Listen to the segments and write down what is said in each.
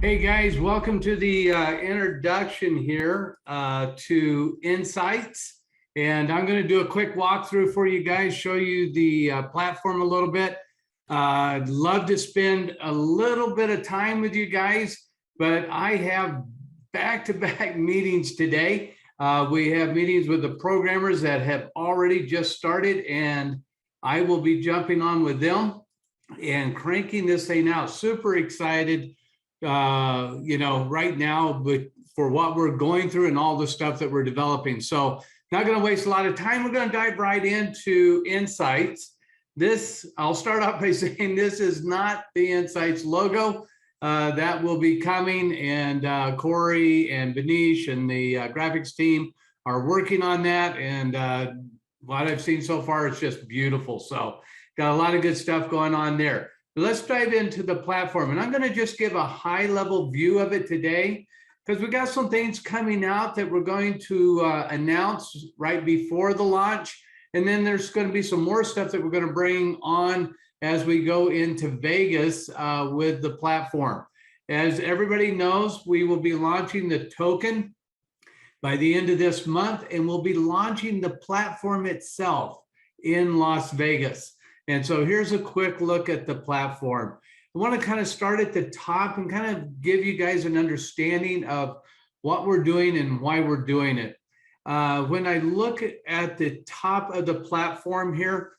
Hey guys, welcome to the introduction here to nSights. And I'm going to do a quick walkthrough for you guys, show you the platform a little bit. I'd love to spend a little bit of time with you guys, but I have back-to-back meetings today. We have meetings with the programmers that have already just started, and I will be jumping on with them and cranking this thing out. Super excited. Right now, but for what we're going through and all the stuff that we're developing. So not going to waste a lot of time. We're going to dive right into nSights. I'll start off by saying this is not the nSights logo. That will be coming, and Corey and Benish and the graphics team are working on that. And what I've seen so far is just beautiful. So got a lot of good stuff going on there. Let's dive into the platform, and I'm going to just give a high-level view of it today because we got some things coming out that we're going to announce right before the launch, and then there's going to be some more stuff that we're going to bring on as we go into Vegas with the platform. As everybody knows, we will be launching the token by the end of this month, and we'll be launching the platform itself in Las Vegas. And so here's a quick look at the platform. I want to kind of start at the top and kind of give you guys an understanding of what we're doing and why we're doing it. When I look at the top of the platform here,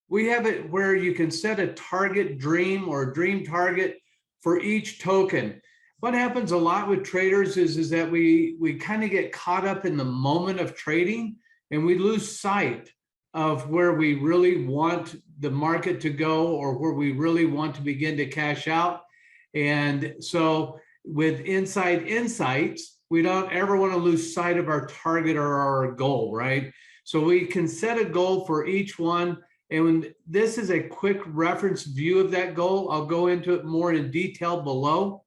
we have it where you can set a target dream or dream target for each token. What happens a lot with traders is that we kind of get caught up in the moment of trading and we lose sight of where we really want the market to go or where we really want to begin to cash out. And so with nSights, we don't ever want to lose sight of our target or our goal, right? So we can set a goal for each one. And when this is a quick reference view of that goal, I'll go into it more in detail below.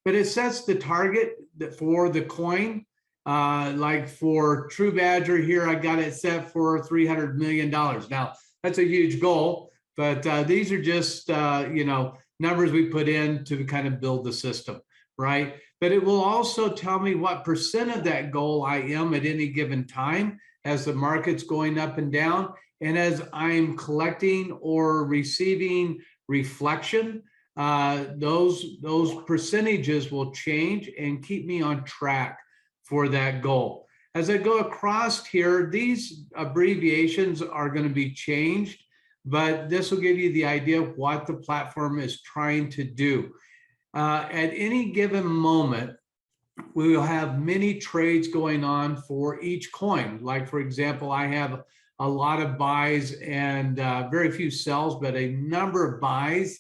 But it sets the target for the coin. Like for TruBadger here, I got it set for $300 million. Now, that's a huge goal, but these are just, numbers we put in to kind of build the system, right? But it will also tell me what percent of that goal I am at any given time as the market's going up and down. And as I'm collecting or receiving reflection, those percentages will change and keep me on track for that goal. As I go across here, these abbreviations are going to be changed, but this will give you the idea of what the platform is trying to do. At any given moment, we will have many trades going on for each coin. Like, for example, I have a lot of buys and very few sells, but a number of buys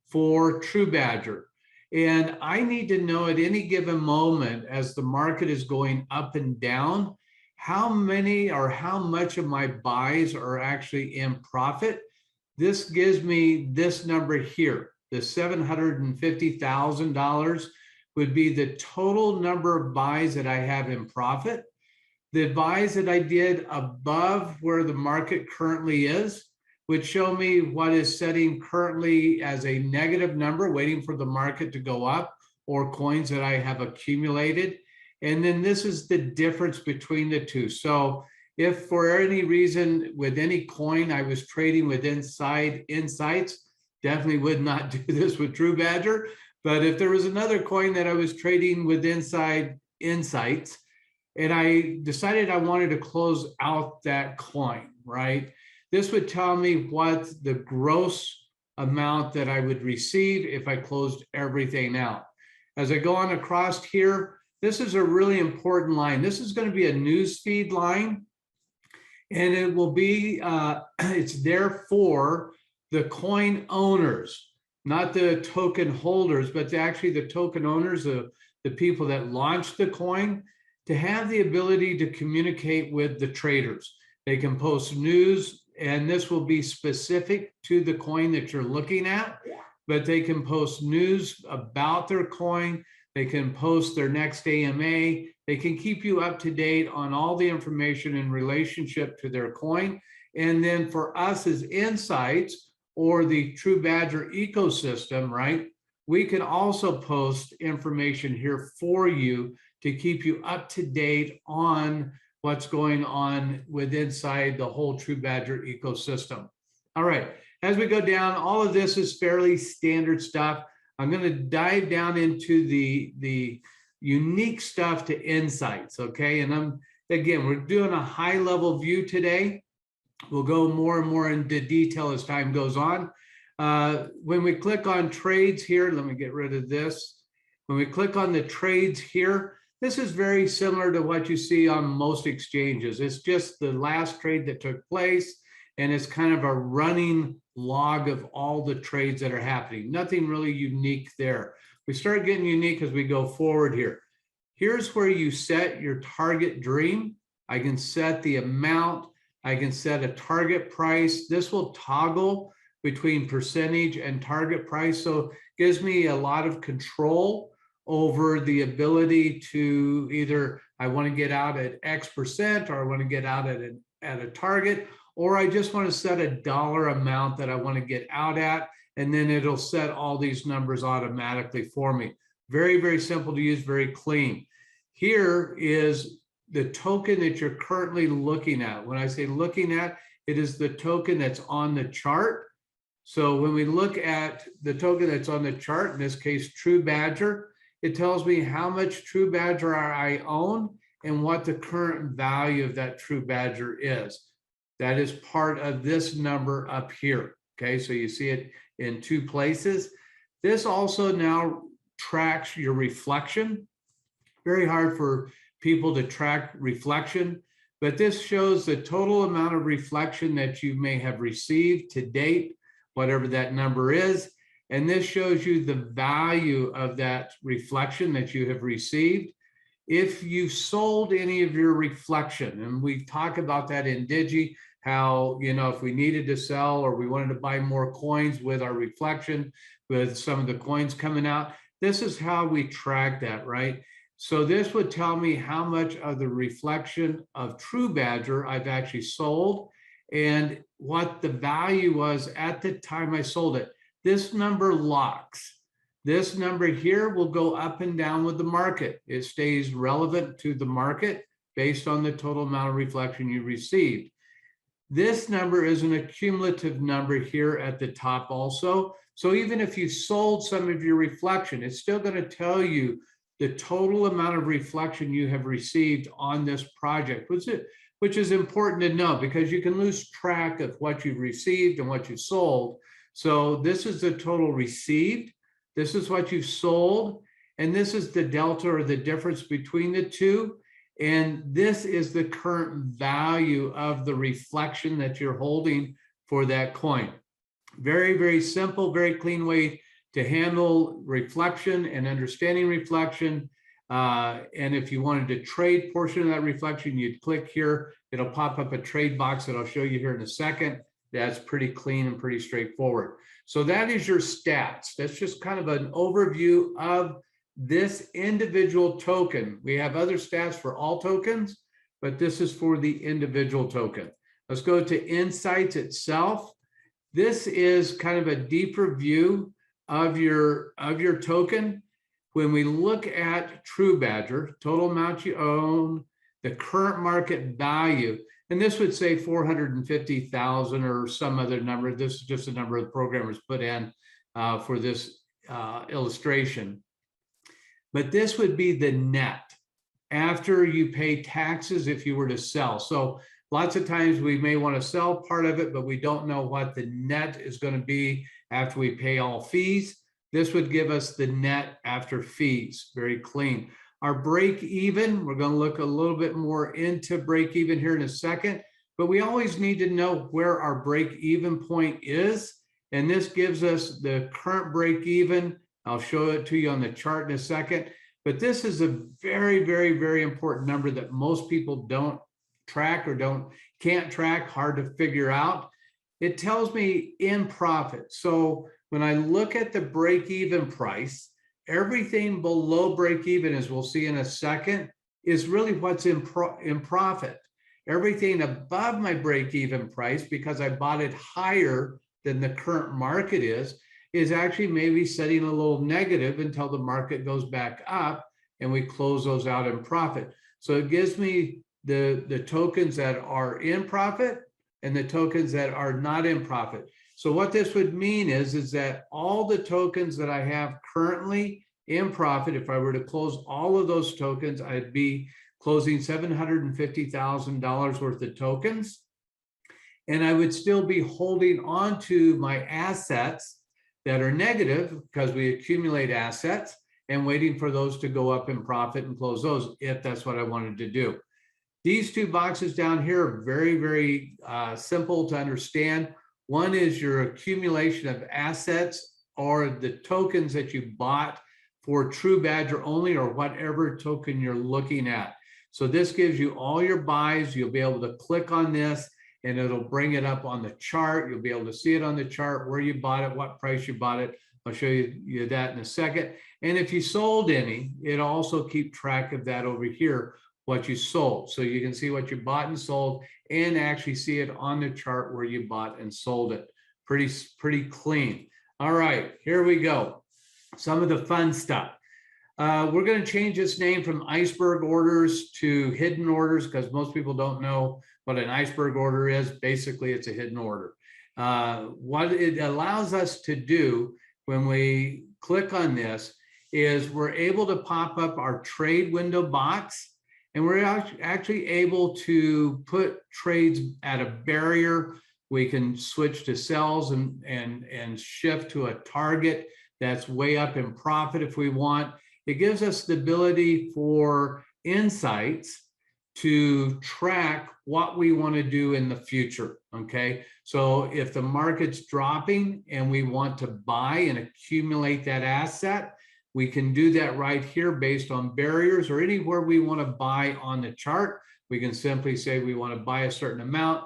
for TruBadger. And I need to know at any given moment as the market is going up and down, how many or how much of my buys are actually in profit. This gives me this number here. The $750,000 would be the total number of buys that I have in profit. The buys that I did above where the market currently is would show me what is setting currently as a negative number, waiting for the market to go up, or coins that I have accumulated. And then this is the difference between the two. So if for any reason with any coin I was trading with nSights, definitely would not do this with TruBadger. But if there was another coin that I was trading with nSights, and I decided I wanted to close out that coin, right? This would tell me what the gross amount that I would receive if I closed everything out. As I go on across here, this is a really important line. This is going to be a newsfeed line, and it will be, it's there for the coin owners, not the token holders, but actually the token owners, the people that launched the coin, to have the ability to communicate with the traders. They can post news, and this will be specific to the coin that you're looking at, but they can post news about their coin. They can post their next AMA. They can keep you up to date on all the information in relationship to their coin. And then for us as nSights or the TruBadger ecosystem, right, we can also post information here for you to keep you up to date on what's going on inside the whole TruBadger ecosystem. All right, as we go down, all of this is fairly standard stuff. I'm going to dive down into the unique stuff to nSights, okay? And again, we're doing a high level view today. We'll go more and more into detail as time goes on. When we click on trades here, let me get rid of this. When we click on the trades here, this is very similar to what you see on most exchanges. It's just the last trade that took place, and it's kind of a running log of all the trades that are happening. Nothing really unique there. We start getting unique as we go forward here. Here's where you set your target dream. I can set the amount. I can set a target price. This will toggle between percentage and target price. So it gives me a lot of control over the ability to either I want to get out at X% or I want to get out at a target, or I just want to set a dollar amount that I want to get out at, and then it'll set all these numbers automatically for me. Very, very simple to use, very clean. Here is the token that you're currently looking at. When I say looking at, it is the token that's on the chart. So when we look at the token that's on the chart, in this case, TruBadger, it tells me how much TruBadger I own and what the current value of that TruBadger is. That is part of this number up here. Okay, so you see it in two places. This also now tracks your reflection. Very hard for people to track reflection, but this shows the total amount of reflection that you may have received to date, whatever that number is. And this shows you the value of that reflection that you have received. If you sold any of your reflection, and we talk about that in Digi, how, you know, if we needed to sell or we wanted to buy more coins with our reflection, with some of the coins coming out, this is how we track that, right? So this would tell me how much of the reflection of TruBadger I've actually sold and what the value was at the time I sold it. This number locks. This number here will go up and down with the market. It stays relevant to the market based on the total amount of reflection you received. This number is an accumulative number here at the top also. So even if you sold some of your reflection, it's still going to tell you the total amount of reflection you have received on this project, which is important to know because you can lose track of what you've received and what you sold. So this is the total received, this is what you've sold, and this is the delta or the difference between the two. And this is the current value of the reflection that you're holding for that coin. Very, very simple, very clean way to handle reflection and understanding reflection. And if you wanted to trade portion of that reflection, you'd click here. It'll pop up a trade box that I'll show you here in a second. That's pretty clean and pretty straightforward. So that is your stats. That's just kind of an overview of this individual token. We have other stats for all tokens, but this is for the individual token. Let's go to nSights itself. This is kind of a deeper view of your token. When we look at TruBadger, total amount you own, the current market value, and this would say 450,000 or some other number. This is just a number the programmers put in for this illustration. But this would be the net after you pay taxes if you were to sell. So lots of times we may want to sell part of it, but we don't know what the net is going to be after we pay all fees. This would give us the net after fees, very clean. Our break even, we're going to look a little bit more into break even here in a second, but we always need to know where our break even point is. And this gives us the current break even. I'll show it to you on the chart in a second, but this is a very, very, very important number that most people don't track or can't track, hard to figure out. It tells me in profit. So when I look at the break-even price, everything below break-even, as we'll see in a second, is really what's in profit. Everything above my break-even price, because I bought it higher than the current market is is actually maybe setting a little negative until the market goes back up and we close those out in profit. So it gives me the tokens that are in profit and the tokens that are not in profit. So what this would mean is that all the tokens that I have currently in profit, if I were to close all of those tokens, I'd be closing $750,000 worth of tokens. And I would still be holding on to my assets that are negative because we accumulate assets and waiting for those to go up in profit and close those if that's what I wanted to do. These two boxes down here are very, very simple to understand. One is your accumulation of assets or the tokens that you bought for TruBadger only or whatever token you're looking at. So this gives you all your buys. You'll be able to click on this and it'll bring it up on the chart. You'll be able to see it on the chart, where you bought it, what price you bought it. I'll show you that in a second. And if you sold any, it'll also keep track of that over here, what you sold. So you can see what you bought and sold and actually see it on the chart where you bought and sold it. Pretty clean. All right, here we go. Some of the fun stuff. We're going to change this name from Iceberg orders to hidden orders because most people don't know what an Iceberg order is. Basically, it's a hidden order. What it allows us to do when we click on this is we're able to pop up our trade window box, and we're actually able to put trades at a barrier. We can switch to sells and shift to a target that's way up in profit if we want. It gives us the ability for nSights to track what we want to do in the future, okay? So if the market's dropping and we want to buy and accumulate that asset, we can do that right here based on barriers or anywhere we want to buy on the chart. We can simply say we want to buy a certain amount.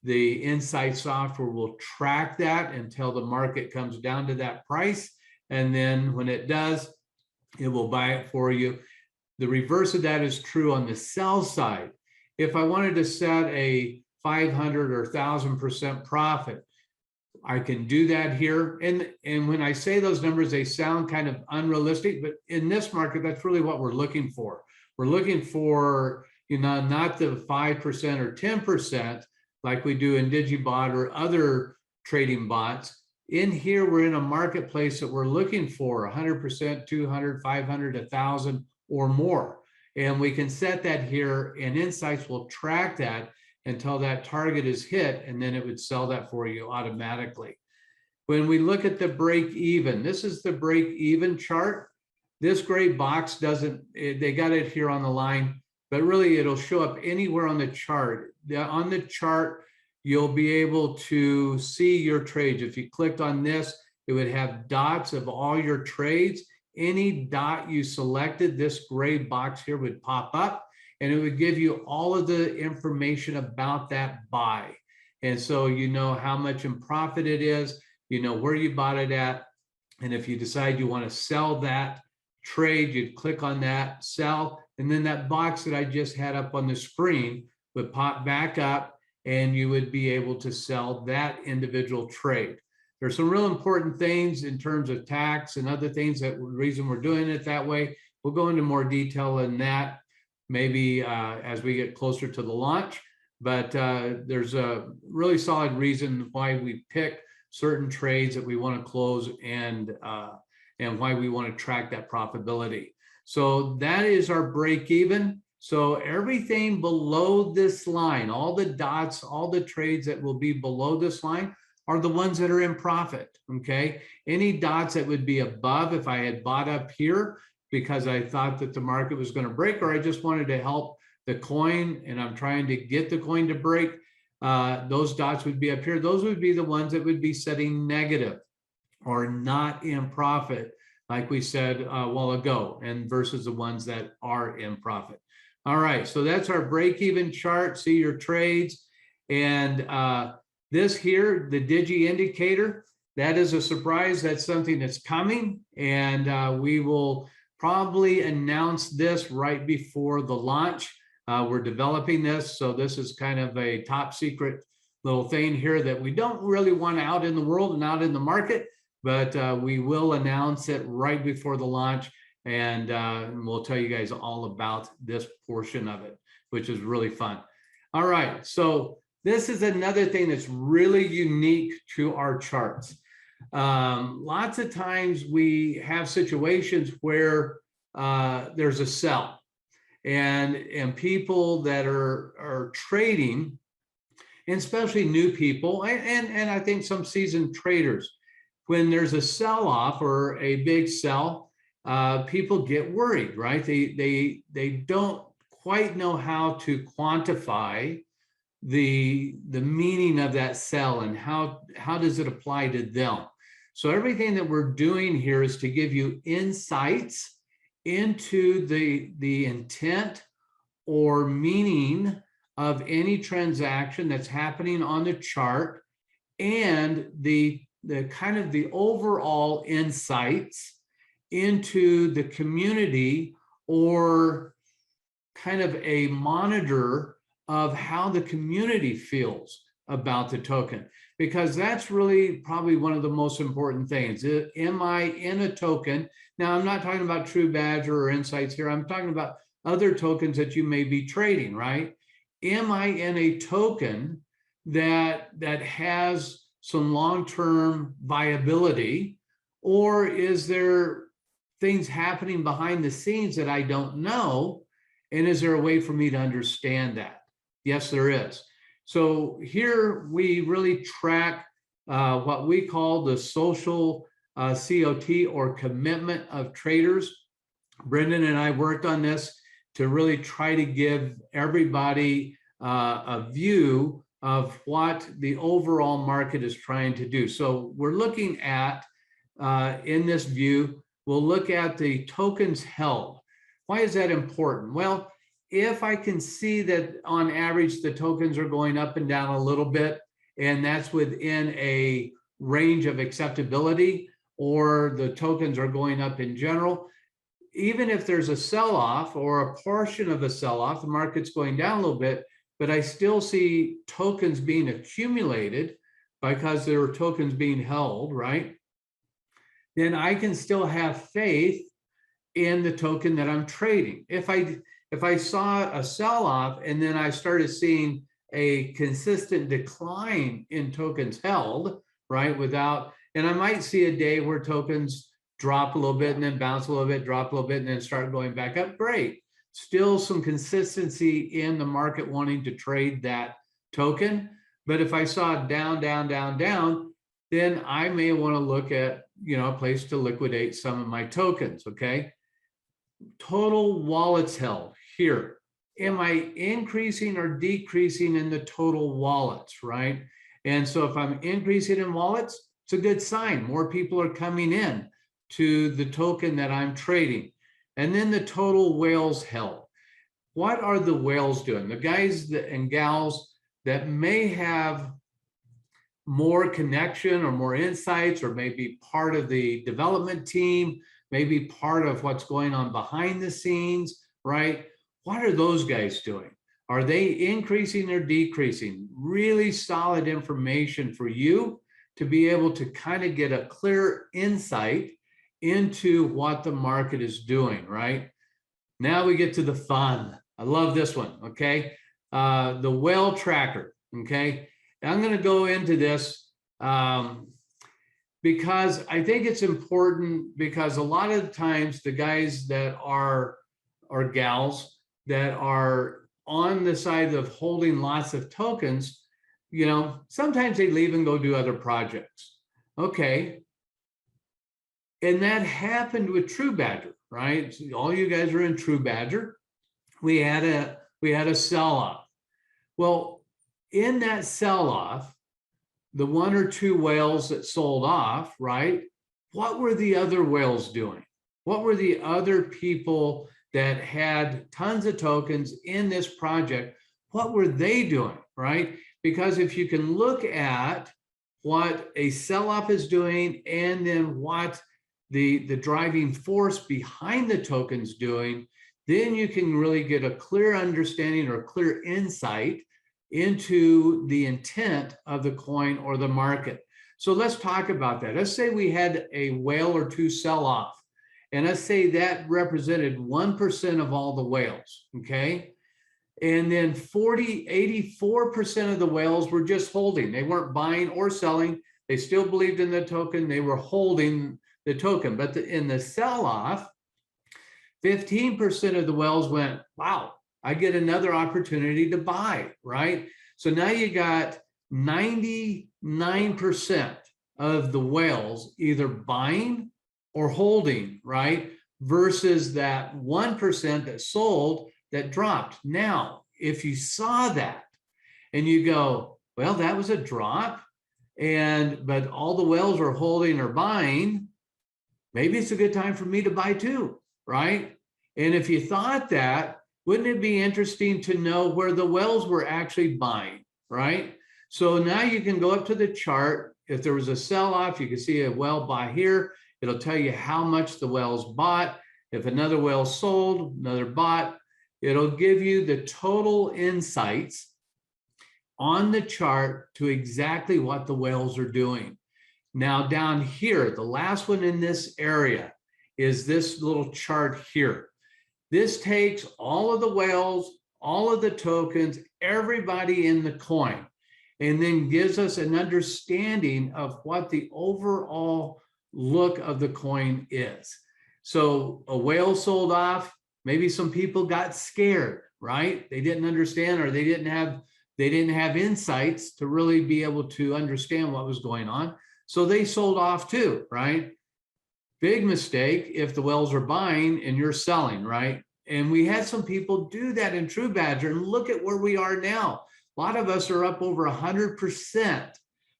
The nSights software will track that until the market comes down to that price. And then when it does, it will buy it for you. The reverse of that is true on the sell side. If I wanted to set a 500 or 1,000% profit, I can do that here. And when I say those numbers, they sound kind of unrealistic, but in this market, that's really what we're looking for. We're looking for, not the 5% or 10% like we do in digieBot or other trading bots. In here, we're in a marketplace that we're looking for 100%, 200, 500, 1,000 or more. And we can set that here, and nSights will track that until that target is hit, and then it would sell that for you automatically. When we look at the break even, this is the break even chart. This gray box doesn't, they got it here on the line, but really it'll show up anywhere on the chart. On the chart, you'll be able to see your trades. If you clicked on this, it would have dots of all your trades. Any dot you selected, this gray box here would pop up, and it would give you all of the information about that buy. And so you know how much in profit it is, you know where you bought it at, and if you decide you want to sell that trade, you'd click on that, sell, and then that box that I just had up on the screen would pop back up, and you would be able to sell that individual trade. There's some real important things in terms of tax and other things that the reason we're doing it that way. We'll go into more detail in that maybe as we get closer to the launch, but there's a really solid reason why we pick certain trades that we want to close and why we want to track that profitability. So that is our break even. So everything below this line, all the dots, all the trades that will be below this line are the ones that are in profit, okay? Any dots that would be above, if I had bought up here because I thought that the market was going to break, or I just wanted to help the coin and I'm trying to get the coin to break, those dots would be up here. Those would be the ones that would be setting negative or not in profit, like we said a while ago, and versus the ones that are in profit. All right, so that's our break-even chart. See your trades. And this here, the Digi Indicator, that is a surprise. That's something that's coming. And we will probably announce this right before the launch. We're developing this. So this is kind of a top secret little thing here that we don't really want out in the world and out in the market. but we will announce it right before the launch, and we'll tell you guys all about this portion of it, which is really fun. All right, so this is another thing that's really unique to our charts. Lots of times we have situations where there's a sell, and people that are trading, and especially new people, and I think some seasoned traders, when there's a sell-off or a big sell, people get worried, right? They don't quite know how to quantify the meaning of that sell and how does it apply to them. So everything that we're doing here is to give you insights into the intent or meaning of any transaction that's happening on the chart, and the kind of the overall insights into the community, or kind of a monitor of how the community feels about the token, because that's really probably one of the most important things. Am I in a token? Now, I'm not talking about TruBadger or nSights here. I'm talking about other tokens that you may be trading, right? Am I in a token that has some long-term viability, or is there things happening behind the scenes that I don't know? And is there a way for me to understand that? Yes, there is. So here we really track what we call the social COT, or commitment of traders. Brendan and I worked on this to really try to give everybody a view of what the overall market is trying to do. So we're looking at, in this view, we'll look at the tokens held. Why is that important? Well, if I can see that on average the tokens are going up and down a little bit, and that's within a range of acceptability, or the tokens are going up in general, even if there's a sell-off or a portion of a sell-off, the market's going down a little bit, but I still see tokens being accumulated because there are tokens being held, right? Then I can still have faith in the token that I'm trading. If I saw a sell-off and then I started seeing a consistent decline in tokens held, right, and I might see a day where tokens drop a little bit and then bounce a little bit, drop a little bit, and then start going back up, great. Still some consistency in the market wanting to trade that token. But if I saw it down, down, down, down, then I may want to look at, a place to liquidate some of my tokens, okay? Total wallets held here. Am I increasing or decreasing in the total wallets, right? And so if I'm increasing in wallets, it's a good sign. More people are coming in to the token that I'm trading. And then the total whales held. What are the whales doing? The guys and gals that may have more connection or more insights, or maybe part of the development team, maybe part of what's going on behind the scenes, right? What are those guys doing? Are they increasing or decreasing? Really solid information for you to be able to kind of get a clear insight into what the market is doing, right? Now we get to the fun. I love this one, okay? The whale tracker, okay? And I'm going to go into this because I think it's important, because a lot of the times the guys that are, or gals that are on the side of holding lots of tokens, sometimes they leave and go do other projects. Okay. And that happened with TruBadger, right? So all you guys are in TruBadger. We had a sell-off. Well, in that sell-off, the one or two whales that sold off, right? What were the other whales doing? What were the other people that had tons of tokens in this project? What were they doing, right? Because if you can look at what a sell-off is doing, and then what the driving force behind the token's doing, then you can really get a clear understanding or clear insight into the intent of the coin or the market. So let's talk about that. Let's say we had a whale or two sell off, and let's say that represented 1% of all the whales, okay? And then 84% of the whales were just holding. They weren't buying or selling. They still believed in the token. They were holding the token. But in the sell-off, 15% of the whales went, wow, I get another opportunity to buy, right? So now you got 99% of the whales either buying or holding, right? Versus that 1% that sold that dropped. Now, if you saw that and you go, well, that was a drop, but all the whales are holding or buying, maybe it's a good time for me to buy too, right? And if you thought that, wouldn't it be interesting to know where the whales were actually buying, right? So now you can go up to the chart. If there was a sell-off, you can see a whale buy here. It'll tell you how much the whales bought. If another whale sold, another bought, it'll give you the total nSights on the chart to exactly what the whales are doing. Now down here, the last one in this area is this little chart here. This takes all of the whales, all of the tokens, everybody in the coin, and then gives us an understanding of what the overall look of the coin is. So a whale sold off, maybe some people got scared, right? They didn't understand, or they didn't have insights to really be able to understand what was going on. So they sold off too, right? Big mistake if the whales are buying and you're selling, right? And we had some people do that in TruBadger, and look at where we are now. A lot of us are up over 100%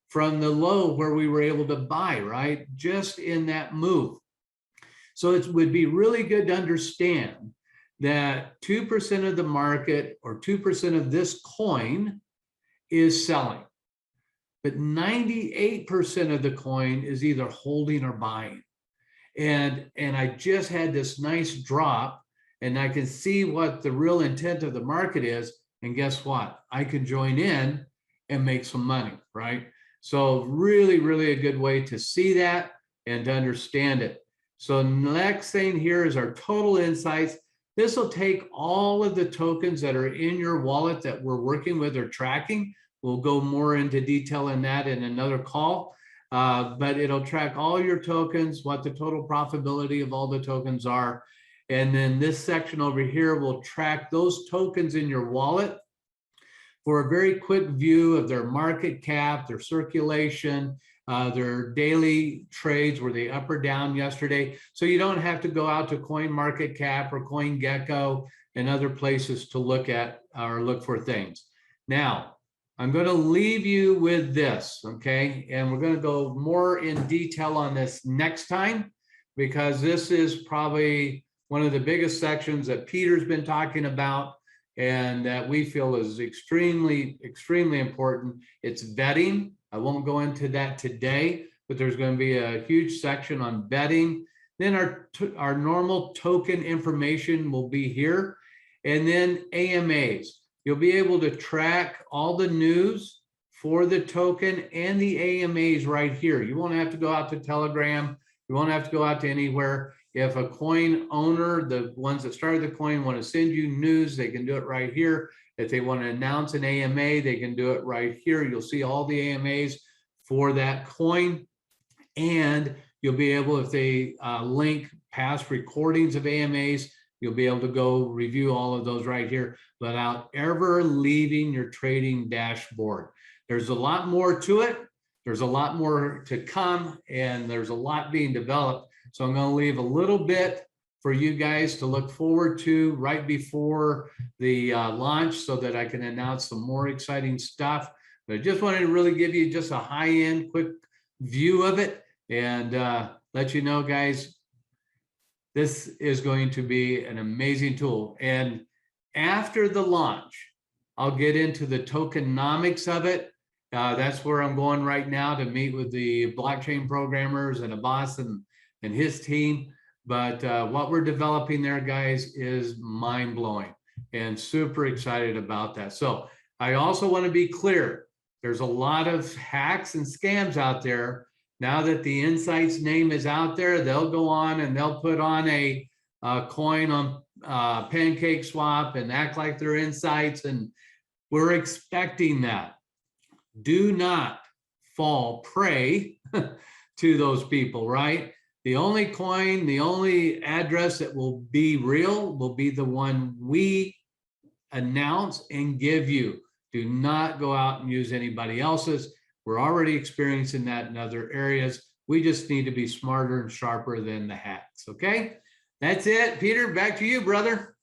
from the low where we were able to buy, right? Just in that move. So it would be really good to understand that 2% of the market or 2% of this coin is selling, but 98% of the coin is either holding or buying. And I just had this nice drop, and I can see what the real intent of the market is. And guess what? I can join in and make some money, right? So really, really a good way to see that and to understand it. So next thing here is our total nSights. This will take all of the tokens that are in your wallet that we're working with or tracking. We'll go more into detail in that in another call, but it'll track all your tokens, what the total profitability of all the tokens are. And then this section over here will track those tokens in your wallet for a very quick view of their market cap, their circulation, their daily trades, were they up or down yesterday? So you don't have to go out to CoinMarketCap or CoinGecko and other places to look at or look for things. Now, I'm going to leave you with this, okay? And we're going to go more in detail on this next time, because this is probably one of the biggest sections that Peter's been talking about and that we feel is extremely, extremely important. It's vetting. I won't go into that today, but there's going to be a huge section on vetting. Then our normal token information will be here. And then AMAs. You'll be able to track all the news for the token and the AMAs right here. You won't have to go out to Telegram. You won't have to go out to anywhere. If a coin owner, the ones that started the coin, want to send you news, they can do it right here. If they want to announce an AMA, they can do it right here. You'll see all the AMAs for that coin. And you'll be able, if they link past recordings of AMAs, you'll be able to go review all of those right here without ever leaving your trading dashboard. There's a lot more to it. There's a lot more to come, and there's a lot being developed. So I'm going to leave a little bit for you guys to look forward to right before the launch, so that I can announce some more exciting stuff. But I just wanted to really give you just a high-end, quick view of it, and let you know, guys, this is going to be an amazing tool. And after the launch, I'll get into the tokenomics of it. That's where I'm going right now to meet with the blockchain programmers and Abbas and his team. But what we're developing there, guys, is mind-blowing and super excited about that. So I also want to be clear. There's a lot of hacks and scams out there. Now that the nSights name is out there, they'll go on and they'll put on a coin on Pancake Swap and act like they're nSights, and we're expecting that. Do not fall prey to those people, right? The only coin, the only address that will be real will be the one we announce and give you. Do not go out and use anybody else's. We're already experiencing that in other areas. We just need to be smarter and sharper than the hacks, okay? That's it. Peter, back to you, brother.